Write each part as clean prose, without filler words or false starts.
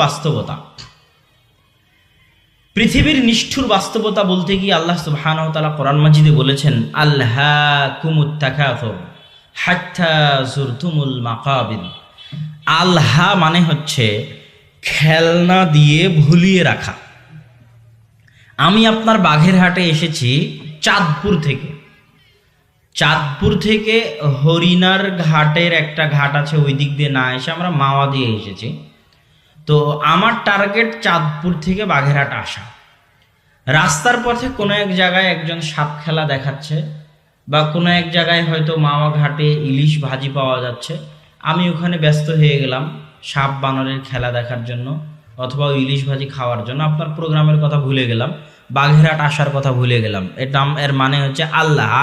বাস্তবতা। পৃথিবীর নিষ্ঠুর বাস্তবতা বলতে গিয়ে আল্লাহ সুবহানাহু ওয়া তাআলা কোরআন মাজিদে বলেছেন, আল্হাকুমুত তাকাসুর হাত্তা যুরতুমুল মাকাবির। আল্হা মানে হচ্ছে খেলনা দিয়ে ভুলিয়ে রাখা। আমি আপনার বাঘেরহাটে এসেছি চাঁদপুর থেকে হরিণার ঘাটের একটা ঘাট আছে, ওই দিক দিয়ে না এসে আমরা মাওয়া দিয়ে এসেছি। তো আমার টার্গেট চাঁদপুর থেকে বাঘেরহাট আসা। রাস্তার পথে কোনো এক জায়গায় একজন সাপ খেলা দেখাচ্ছে, বা কোনো এক জায়গায় হয়তো মাওয়া ঘাটে ইলিশ ভাজি পাওয়া যাচ্ছে। আমি ওখানে ব্যস্ত হয়ে গেলাম সাপ বানরের খেলা দেখার জন্য, অথবা ইলিশ ভাজি খাওয়ার জন্য। আপনার প্রোগ্রামের কথা ভুলে গেলাম, বাঘেরহাট আসার কথা ভুলে গেলাম। এর মানে হচ্ছে আল্লাহ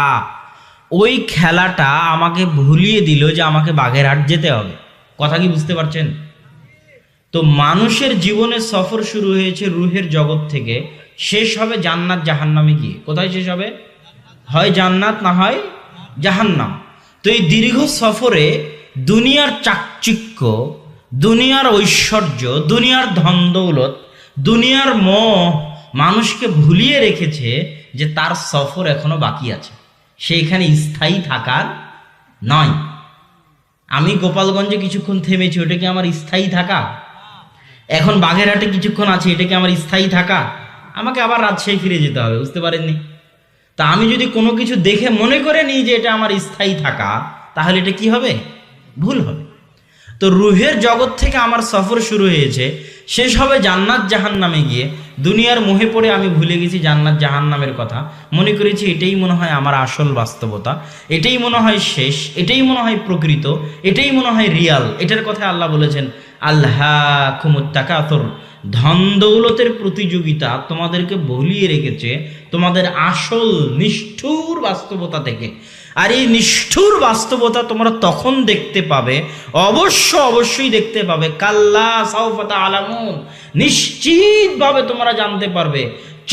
ওই খেলাটা আমাকে ভুলিয়ে দিল যে আমাকে বাঘেরহাট যেতে হবে। কথা কি বুঝতে পারছেন? তো মানুষের জীবনে সফর শুরু হয়েছে রুহের জগৎ থেকে, শেষ হবে জান্নাত জাহান্নামে গিয়ে। কোথায় শেষ হবে? হয় জান্নাত, না হয় জাহান্নাম। তো এই দীর্ঘ সফরে দুনিয়ার চাকচিক্য, দুনিয়ার ঐশ্বর্য, দুনিয়ার ধন দৌলত, দুনিয়ার মোহ মানুষকে ভুলিয়ে রেখেছে যে তার সফর এখনো বাকি আছে, সেইখানে স্থায়ী থাকার নয়। আমি গোপালগঞ্জে কিছুক্ষণ থেমেছি, ওটা কি আমার স্থায়ী থাকা? এখন বাঘেরহাটে কিছুক্ষণ আছে, এটা কি আমার স্থায়ী থাকা? আমাকে আবার রাজশাহী ফিরে যেতে হবে, বুঝতে পারেননি? তা আমি যদি কোনো কিছু দেখে মনে করে নিই যে এটা আমার স্থায়ী থাকা, তাহলে এটা কি হবে? ভুল হবে। তো রুহের জগৎ থেকে আমার সফর শুরু হয়েছে, শেষ হবে জান্নাত জাহান্নামে গিয়ে। দুনিয়ার মোহে পড়ে আমি ভুলে গেছি জান্নাত জাহান্নামের কথা, মনে করেছি এটাই মনে হয় আমার আসল বাস্তবতা, এটাই মনে হয় শেষ, এটাই মনে হয় প্রকৃত, এটাই মনে হয় রিয়াল। এটার কথা আল্লাহ বলেছেন, আল্হাকুমুত তাকাসুর, ধন দৌলতের প্রতিযোগিতা তোমাদেরকে ভুলিয়ে রেখেছে তোমাদের আসল নিষ্ঠুর বাস্তবতা থেকে। আর এই নিষ্ঠুর বাস্তবতা তোমরা তখন দেখতে পাবে, অবশ্যই দেখতে পাবে, কাল্লা সাউফা তা'লামুন, নিশ্চিতভাবে তোমরা জানতে পারবে,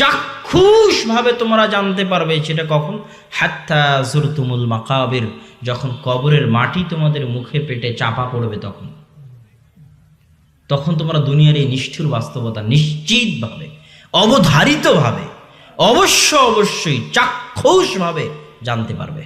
চাক্ষুষভাবে তোমরা জানতে পারবে। সেটা কখন? হাত্তা যুরতুমুল মাকাবির, যখন কবরের মাটি তোমাদের মুখে পেটে চাপা পড়বে, তখন তোমরা দুনিয়ার এই নিষ্ঠুর বাস্তবতা নিশ্চিতভাবে, অবধারিতভাবে, অবশ্যই চাক্ষুষভাবে জানতে পারবে।